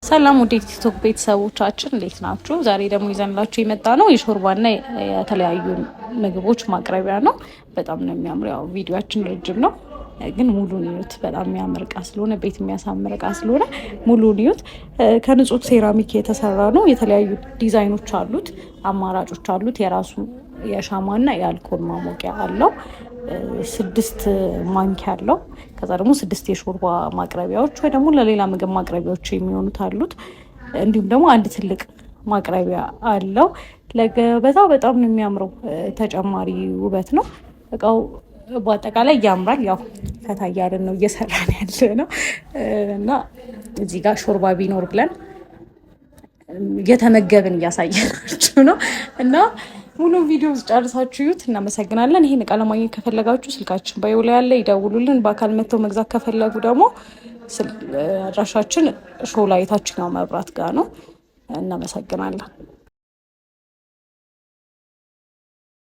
ሰላም ወደ ቲክቶክ ቤተሰቦቻችን እንዴት ናችሁ? ዛሬ ደግሞ ይዘንላችሁ የመጣ ነው የሾርባና የተለያዩ ምግቦች ማቅረቢያ ነው። በጣም ነው የሚያምረው። ያው ቪዲዮአችን ረጅም ነው ግን ሙሉን እዩት። በጣም የሚያምር እቃ ስለሆነ ቤት የሚያሳምር እቃ ስለሆነ ሙሉን እዩት። ከንጹህ ሴራሚክ የተሰራ ነው። የተለያዩ ዲዛይኖች አሉት፣ አማራጮች አሉት። የራሱ የሻማና የአልኮል ማሞቂያ አለው። 6 ማንኪያ አለው። ከዛ ደግሞ 6 የሾርባ ማቅረቢያዎች ወይ ደግሞ ለሌላ ምግብ ማቅረቢያዎች የሚሆኑት አሉት። እንዲሁም ደግሞ አንድ ትልቅ ማቅረቢያ አለው። ለገበታው በጣም ነው የሚያምረው። ተጨማሪ ውበት ነው እቃው። በአጠቃላይ ያምራል። ያው ፈታ እያለን ነው እየሰራን ያለ ነው እና እዚህ ጋር ሾርባ ቢኖር ብለን እየተመገብን እያሳየናችሁ ነው እና ሙሉ ቪዲዮ ጨርሳችሁ እዩት። እናመሰግናለን። ይሄን እቃ ለማግኘት ከፈለጋችሁ ስልካችን ባዮ ላይ ያለ ይደውሉልን። በአካል መጥተው መግዛት ከፈለጉ ደግሞ አድራሻችን ሾላ የታችኛው መብራት ጋር ነው። እናመሰግናለን።